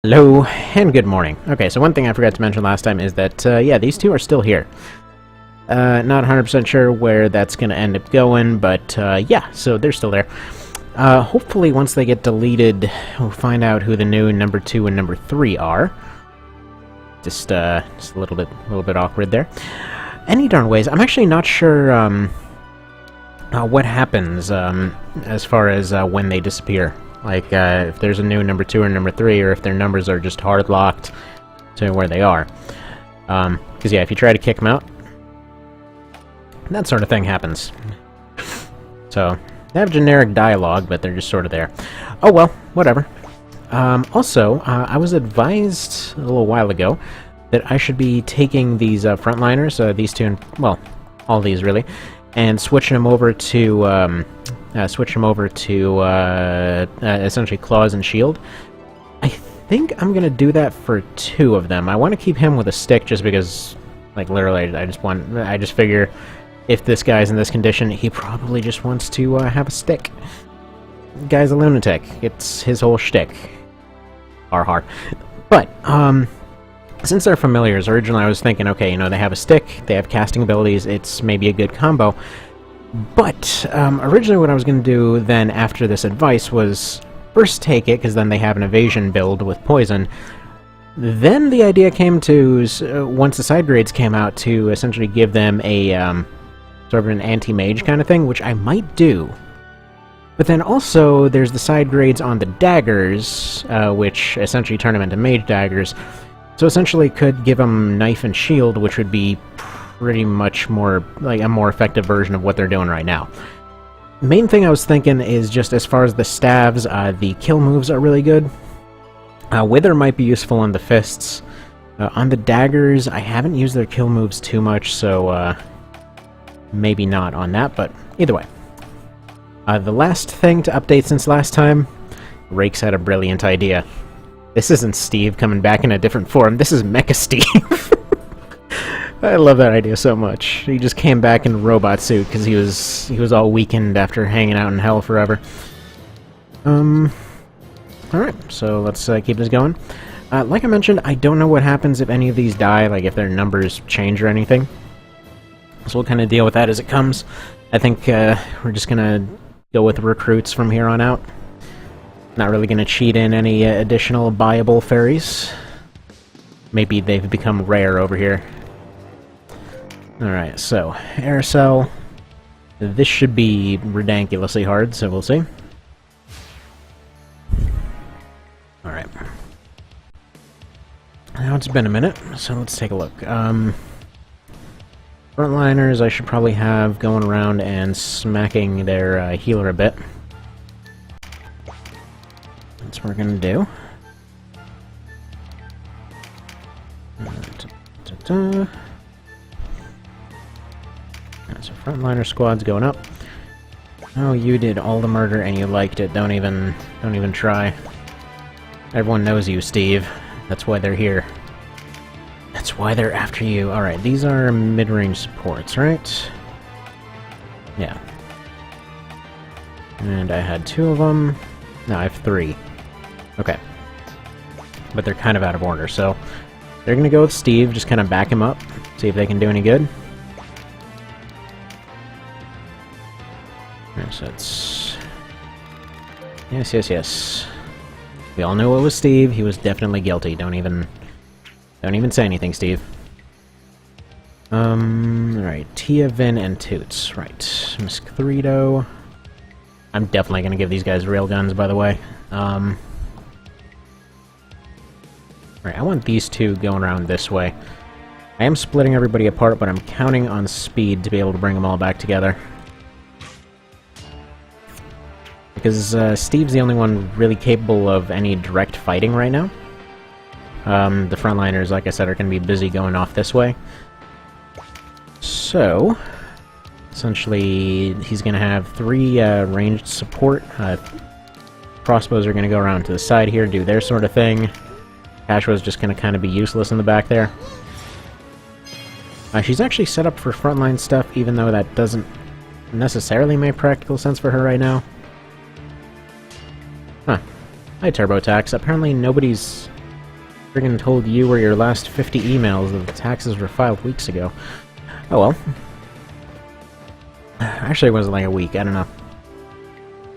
Hello, and good morning. Okay, so one thing I forgot to mention last time is that, yeah, these two are still here. Not 100% sure where that's gonna end up going, but, yeah, so they're still there. Hopefully once they get deleted, we'll find out who the new number 2 and number 3 are. Just a little bit awkward there. Any darn ways, I'm actually not sure, what happens, as far as, when they disappear. Like, if there's a new number 2 or number 3, or if their numbers are just hard-locked to where they are. Because, yeah, if you try to kick them out, that sort of thing happens. So, they have generic dialogue, but they're just sort of there. Oh well, whatever. Also, I was advised a little while ago that I should be taking these frontliners, these two, and, well, all these really, and switching them over to, essentially Claws and Shield. I think I'm gonna do that for 2 of them. I want to keep him with a stick just because, like, literally, I just figure if this guy's in this condition, he probably just wants to have a stick. Guy's a lunatic. It's his whole shtick. Har. But, since they're familiars, originally I was thinking, okay, you know, they have a stick, they have casting abilities, it's maybe a good combo. But, originally what I was going to do then after this advice was first take it, because then they have an evasion build with poison. Then the idea came to, once the side grades came out, to essentially give them a, sort of an anti-mage kind of thing, which I might do. But then also, there's the side grades on the daggers, which essentially turn them into mage daggers. So essentially could give them knife and shield, which would be pretty much more, like, a more effective version of what they're doing right now. Main thing I was thinking is just as far as the staves, the kill moves are really good. Wither might be useful on the fists. On the daggers, I haven't used their kill moves too much, so maybe not on that, but either way. The last thing to update since last time, Rakes had a brilliant idea. This isn't Steve coming back in a different form, this is Mecha Steve. I love that idea so much. He just came back in a robot suit because he was all weakened after hanging out in hell forever. Alright, so let's keep this going. Like I mentioned, I don't know what happens if any of these die, like if their numbers change or anything. So we'll kind of deal with that as it comes. I think we're just gonna go with recruits from here on out. Not really gonna cheat in any additional buyable fairies. Maybe they've become rare over here. Alright, so, Aerosol. This should be ridiculously hard, so we'll see. Alright. Now it's been a minute, so let's take a look. Frontliners I should probably have going around and smacking their healer a bit. That's what we're gonna do. So frontliner squad's going up. Oh, you did all the murder and you liked it. Don't even try. Everyone knows you, Steve. That's why they're here. That's why they're after you. Alright, these are mid-range supports, right? Yeah. And I had 2 of them. No, I have 3. Okay. But they're kind of out of order, so they're gonna go with Steve, just kind of back him up, see if they can do any good. So it's... Yes. We all know it was Steve. He was definitely guilty. Don't even say anything, Steve. Alright. Tia, Vin, and Toots. Right. Mosquito. I'm definitely gonna give these guys railguns, by the way. Alright, I want these 2 going around this way. I am splitting everybody apart, but I'm counting on speed to be able to bring them all back together. Because Steve's the only one really capable of any direct fighting right now. The frontliners, like I said, are going to be busy going off this way. So, essentially, he's going to have 3 ranged support. Crossbows are going to go around to the side here, do their sort of thing. Ashwa's just going to kind of be useless in the back there. She's actually set up for frontline stuff, even though that doesn't necessarily make practical sense for her right now. Huh. Hi, TurboTax. Apparently nobody's Friggin' told you were your last 50 emails that the taxes were filed weeks ago. Oh well. Actually, it wasn't like a week, I don't know.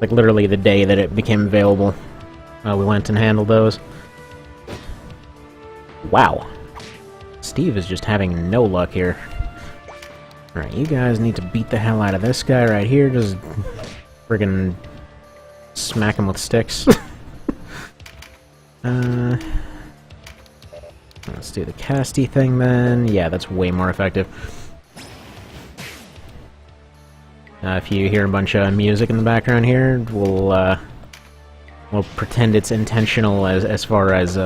Like, literally the day that it became available. We went and handled those. Wow. Steve is just having no luck here. Alright, you guys need to beat the hell out of this guy right here. Just friggin' smack him with sticks. Let's do the casty thing then. Yeah, that's way more effective. If you hear a bunch of music in the background here, we'll pretend it's intentional as far as,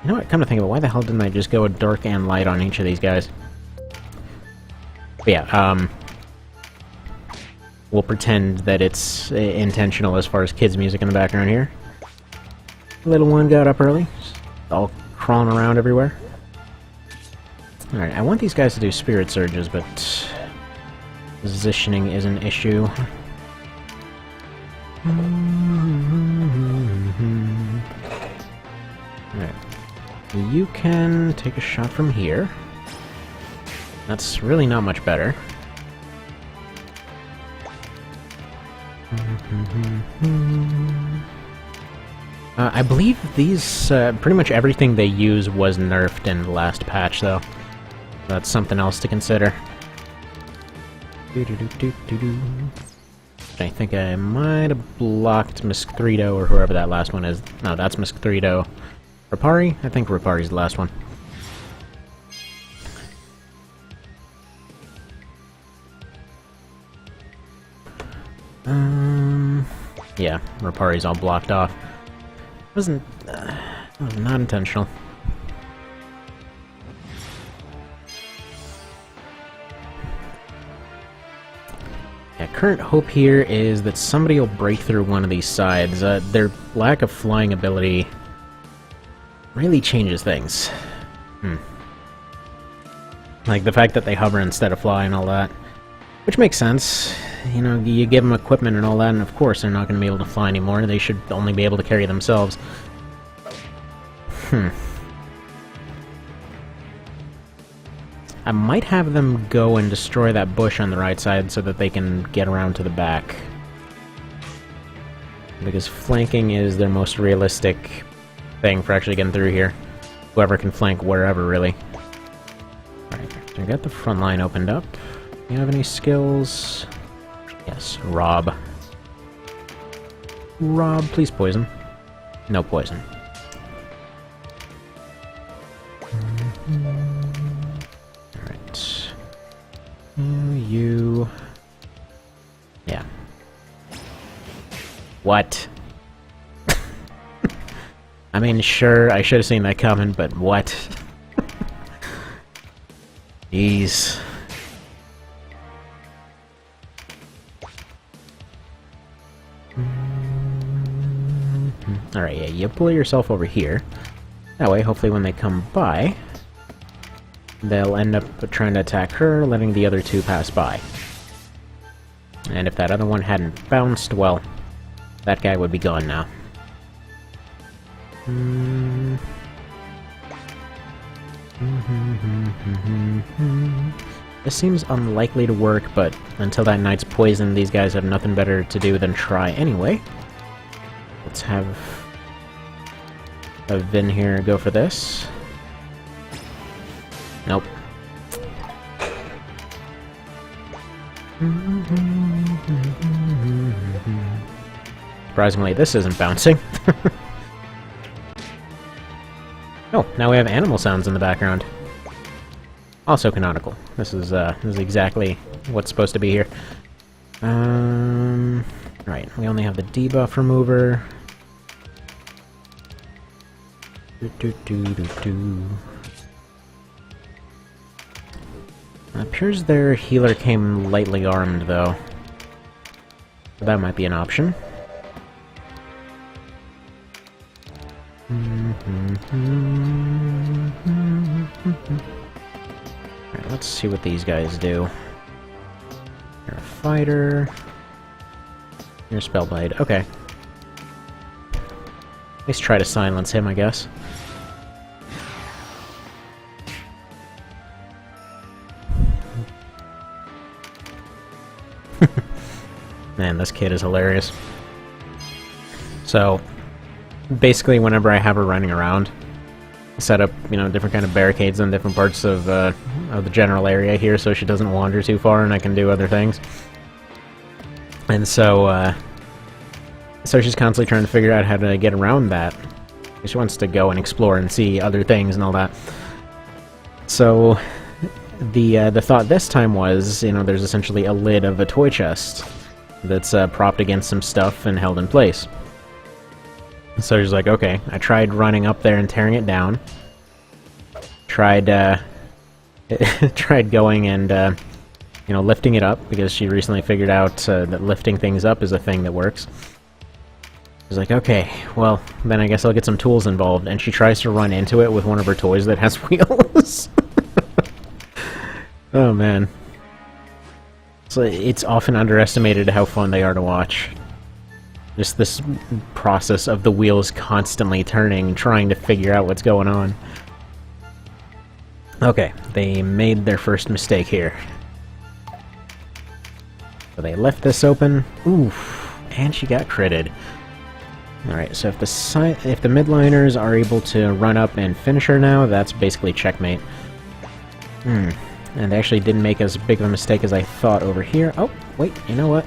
You know what, come to think of it, why the hell didn't I just go dark and light on each of these guys? But yeah, we'll pretend that it's intentional as far as kids' music in the background here. Little one got up early, just all crawling around everywhere. Alright, I want these guys to do spirit surges, but positioning is an issue. Alright. You can take a shot from here. That's really not much better. I believe these, pretty much everything they use was nerfed in the last patch, though. That's something else to consider. I think I might have blocked Mosquito or whoever that last one is. No, that's Mosquito. Ripari? I think Ripari's the last one. Yeah, Ripari's all blocked off. Was not intentional. Yeah, current hope here is that somebody will break through one of these sides. Their lack of flying ability really changes things. Like the fact that they hover instead of fly and all that. Which makes sense. You know, you give them equipment and all that, and of course they're not going to be able to fly anymore. They should only be able to carry themselves. I might have them go and destroy that bush on the right side so that they can get around to the back. Because flanking is their most realistic thing for actually getting through here. Whoever can flank wherever, really. Alright, so I got the front line opened up. Do you have any skills? Yes, Rob. Rob, please poison. No poison. Alright. You... Yeah. What? I mean, sure, I should have seen that coming, but what? Jeez. Alright, yeah, you pull yourself over here. That way, hopefully when they come by, they'll end up trying to attack her, letting the other two pass by. And if that other one hadn't bounced, well, that guy would be gone now. This seems unlikely to work, but until that knight's poisoned, these guys have nothing better to do than try anyway. Let's have a Vin here go for this. Nope. Surprisingly, this isn't bouncing. Oh, now we have animal sounds in the background. Also canonical. This is exactly what's supposed to be here. Right, we only have the debuff remover. It appears their healer came lightly armed, though. So that might be an option. Alright, let's see what these guys do. You're a fighter. You're Spellblade. Okay. least try to silence him, I guess. Man, this kid is hilarious. So, basically, whenever I have her running around, I set up, you know, different kind of barricades in different parts of the general area here, so she doesn't wander too far, and I can do other things. And so, so she's constantly trying to figure out how to get around that. She wants to go and explore and see other things and all that. So, the thought this time was, you know, there's essentially a lid of a toy chest that's propped against some stuff and held in place. So she's like, okay, I tried running up there and tearing it down. Tried, tried going and, you know, lifting it up, because she recently figured out that lifting things up is a thing that works. She's like, okay, well, then I guess I'll get some tools involved, and she tries to run into it with one of her toys that has wheels. Oh, man. So it's often underestimated how fun they are to watch. Just this process of the wheels constantly turning, trying to figure out what's going on. Okay, they made their first mistake here. So they left this open. Oof, and she got critted. Alright, so if the midliners are able to run up and finish her now, that's basically checkmate. And they actually didn't make as big of a mistake as I thought over here. Oh, wait, you know what?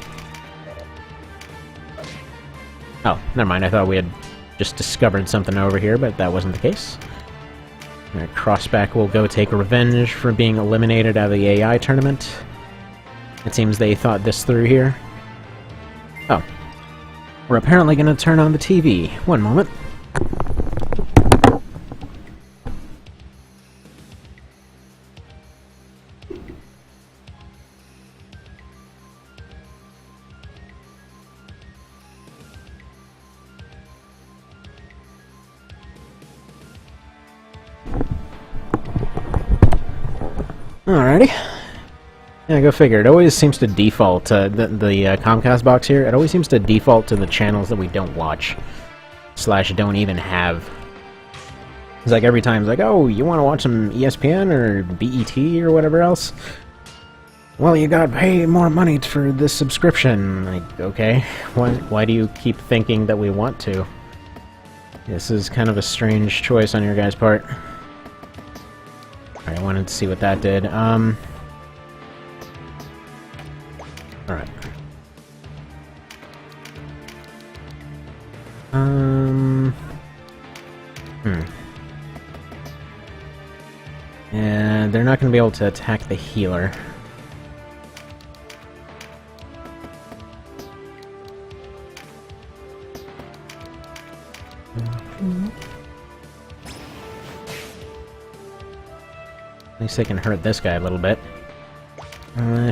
Oh, never mind, I thought we had just discovered something over here, but that wasn't the case. Alright, Crossback will go take revenge for being eliminated out of the AI tournament. It seems they thought this through here. Oh. We're apparently going to turn on the TV. One moment. Alrighty. Yeah, go figure. It always seems to default, the Comcast box here, it always seems to default to the channels that we don't watch. / don't even have. It's like every time it's like, oh, you want to watch some ESPN or BET or whatever else? Well, you gotta pay more money for this subscription. Like, okay. Why do you keep thinking that we want to? This is kind of a strange choice on your guys' part. Alright, I wanted to see what that did. Alright. Yeah, they're not going to be able to attack the healer. At least they can hurt this guy a little bit.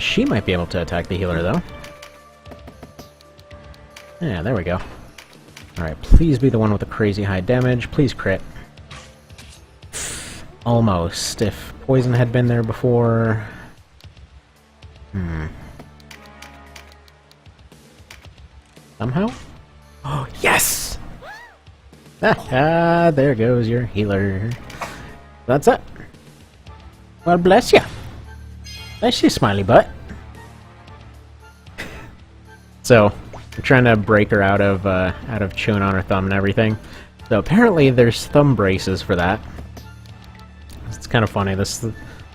She might be able to attack the healer, though. Yeah, there we go. Alright, please be the one with the crazy high damage. Please crit. Almost. If poison had been there before... Somehow? Oh, yes! Ah, there goes your healer. That's it. Well, bless ya. Bless you, smiley butt. So, we're trying to break her out of chewing on her thumb and everything. So apparently there's thumb braces for that. It's kind of funny. This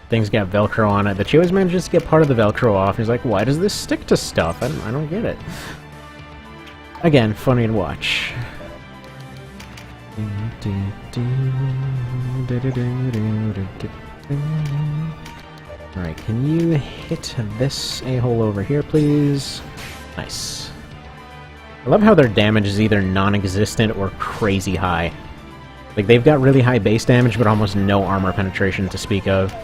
thing's got Velcro on it, but she always manages to get part of the Velcro off. He's like, why does this stick to stuff? I don't get it. Again, funny to watch. Alright, can you hit this a-hole over here, please? Nice. I love how their damage is either non-existent or crazy high. Like, they've got really high base damage, but almost no armor penetration to speak of.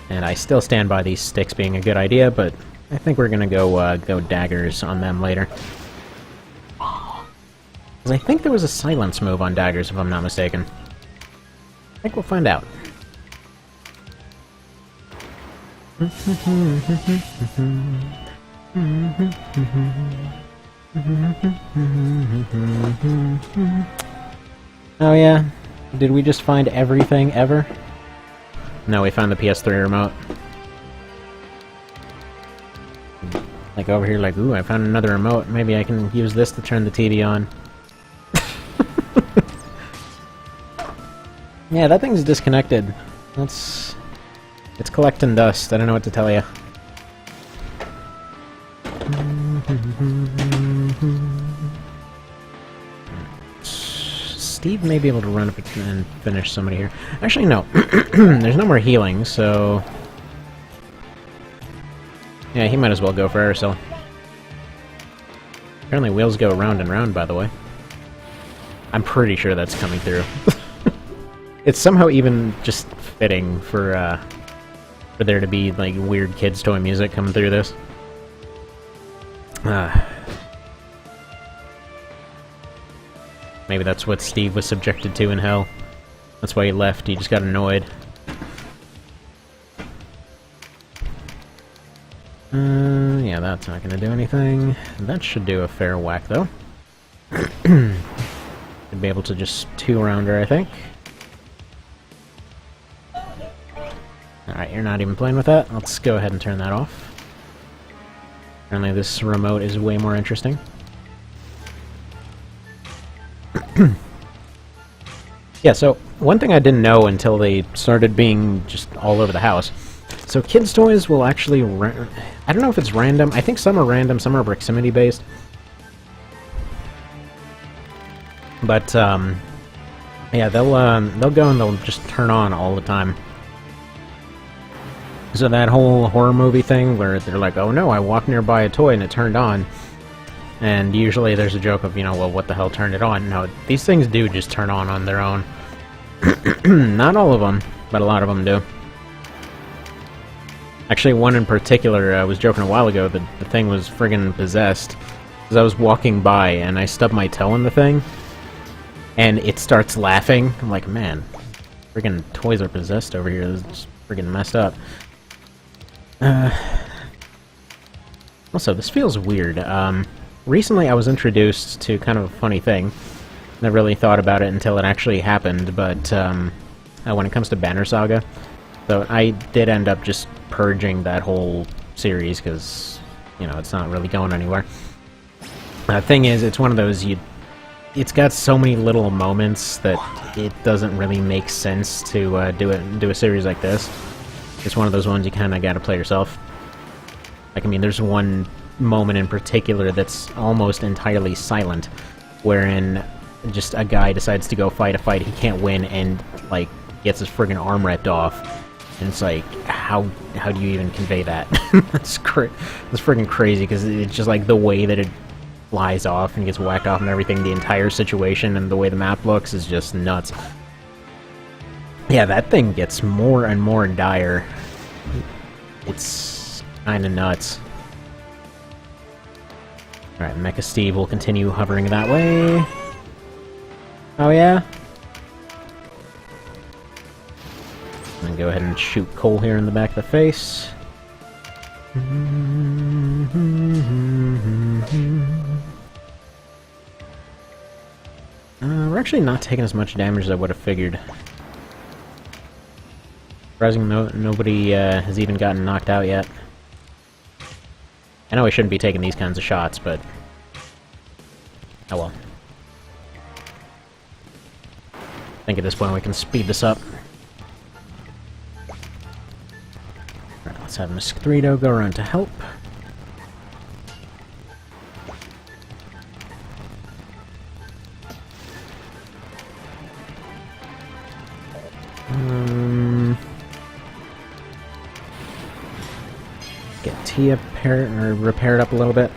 And I still stand by these sticks being a good idea, but I think we're gonna go daggers on them later. Because I think there was a silence move on daggers, if I'm not mistaken. I think we'll find out. Oh yeah? Did we just find everything ever? No, we found the PS3 remote. Like over here, like, ooh, I found another remote. Maybe I can use this to turn the TV on. Yeah, that thing's disconnected. It's collecting dust. I don't know what to tell you. Steve may be able to run up and finish somebody here. Actually, no. There's no more healing, so... Yeah, he might as well go for air assault. Apparently wheels go round and round, by the way. I'm pretty sure that's coming through. It's somehow even just fitting for there to be, like, weird kids' toy music coming through this. Maybe that's what Steve was subjected to in hell. That's why he left, he just got annoyed. Yeah, that's not gonna do anything. That should do a fair whack, though. Should be able to just two-round her, I think. Alright, you're not even playing with that. Let's go ahead and turn that off. Apparently this remote is way more interesting. Yeah, so one thing I didn't know until they started being just all over the house. So kids' toys will actually... I don't know if it's random. I think some are random, some are proximity-based. But, yeah, they'll go and they'll just turn on all the time. So that whole horror movie thing where they're like, oh no, I walked nearby a toy and it turned on. And usually there's a joke of, you know, well, what the hell turned it on? No, these things do just turn on their own. Not all of them, but a lot of them do. Actually, one in particular, I was joking a while ago that the thing was friggin' possessed. Because I was walking by and I stubbed my toe in the thing. And it starts laughing. I'm like, man, friggin' toys are possessed over here. This is just friggin' messed up. Also, this feels weird. Recently I was introduced to kind of a funny thing. Never really thought about it until it actually happened, but when it comes to Banner Saga, so I did end up just purging that whole series because, you know, it's not really going anywhere. The thing is, it's one of those, it's got so many little moments that it doesn't really make sense to do a series like this. It's one of those ones you kind of gotta play yourself. Like, I mean, there's one moment in particular that's almost entirely silent, wherein just a guy decides to go fight a fight he can't win and, like, gets his friggin' arm ripped off. And it's like, how do you even convey that? That's friggin' crazy, because it's just like the way that it flies off and gets whacked off and everything, the entire situation and the way the map looks is just nuts. Yeah, that thing gets more and more dire. It's kinda nuts. Alright, Mecha Steve will continue hovering that way. Oh yeah? And go ahead and shoot Cole here in the back of the face. We're actually not taking as much damage as I would have figured. Surprising nobody has even gotten knocked out yet. I know I shouldn't be taking these kinds of shots, but... oh well. I think at this point we can speed this up. Alright, let's have Mosquito go around to help. Get Tia repaired up a little bit.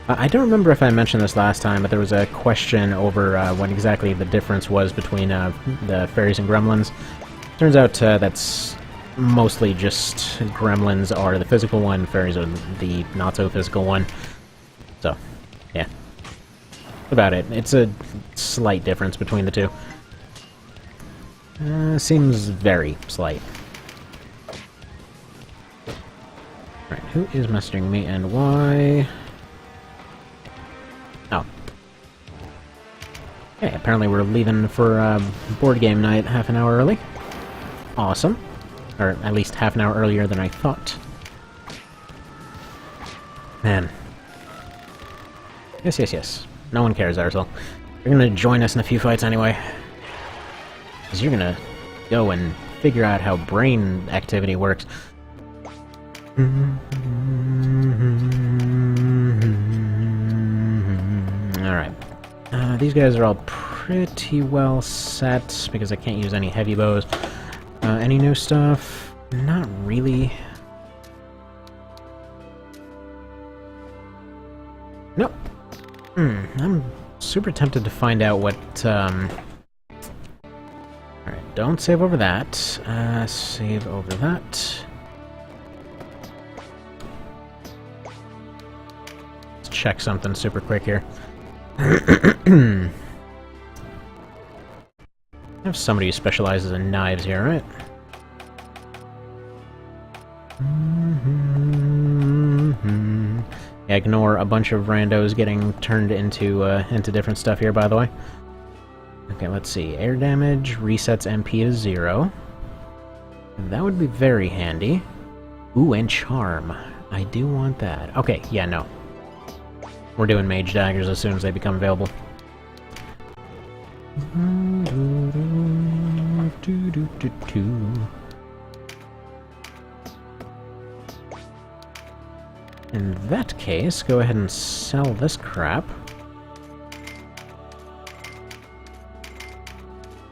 I don't remember if I mentioned this last time, but there was a question over what exactly the difference was between the fairies and gremlins. Turns out that's mostly just gremlins are the physical one, fairies are the not-so-physical one. So, yeah. That's about it. It's a slight difference between the two. Seems very slight. Right, who is messaging me and why? Oh. Okay, apparently we're leaving for board game night half an hour early. Awesome. Or at least half an hour earlier than I thought. Man. Yes, yes, yes. No one cares, Arsel. You're gonna join us in a few fights anyway. Because you're gonna go and figure out how brain activity works. Alright. These guys are all pretty well set, because I can't use any heavy bows. Any new stuff? Not really. Nope. I'm super tempted to find out what, Alright, don't save over that. Save over that. Let's check something super quick here. I have somebody who specializes in knives here, right? Yeah, ignore a bunch of randos getting turned into different stuff here, by the way. Okay, let's see. Air damage resets MP to 0. That would be very handy. Ooh, and charm. I do want that. Okay, yeah, no. We're doing mage daggers as soon as they become available. In that case, go ahead and sell this crap.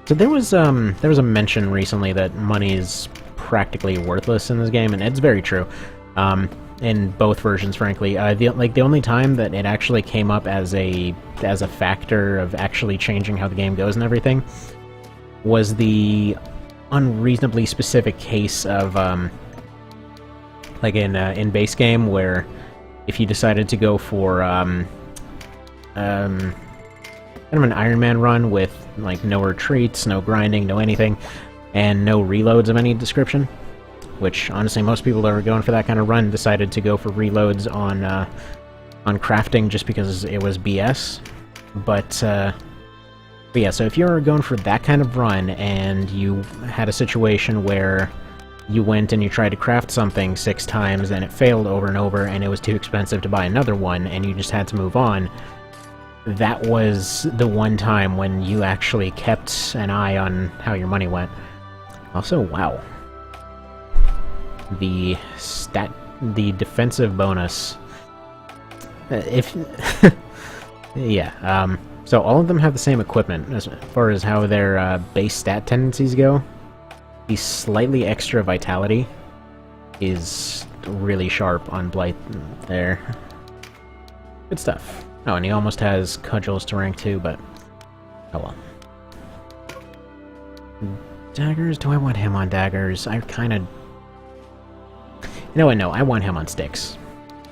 So there was a mention recently that money is practically worthless in this game, and it's very true. In both versions, frankly. The only time that it actually came up as a factor of actually changing how the game goes and everything was the unreasonably specific case of like in base game, where if you decided to go for kind of an Iron Man run with like no retreats, no grinding, no anything, and no reloads of any description, which honestly most people that were going for that kind of run decided to go for reloads on crafting just because it was BS. But yeah, so if you're going for that kind of run and you had a situation where you went and you tried to craft something 6 times and it failed over and over and it was too expensive to buy another one and you just had to move on, that was the one time when you actually kept an eye on how your money went. Also, wow. The defensive bonus... yeah, so all of them have the same equipment as far as how their base stat tendencies go. The slightly extra vitality is really sharp on Blight there. Good stuff. Oh, and he almost has Cudgels to rank 2, but... oh well. Daggers? Do I want him on daggers? I kinda... you know what, no, I want him on sticks.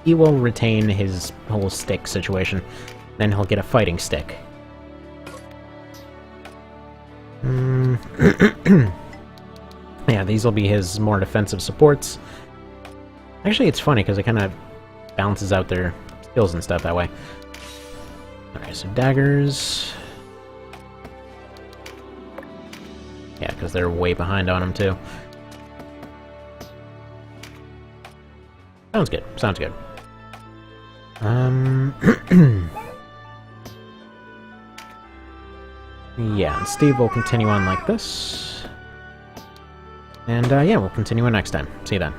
He will retain his whole stick situation. Then he'll get a fighting stick. Yeah, these will be his more defensive supports. Actually, it's funny, because it kind of balances out their skills and stuff that way. Alright, so daggers... yeah, because they're way behind on him, too. Sounds good, sounds good. Yeah, and Steve will continue on like this. And, yeah, we'll continue on next time. See you then.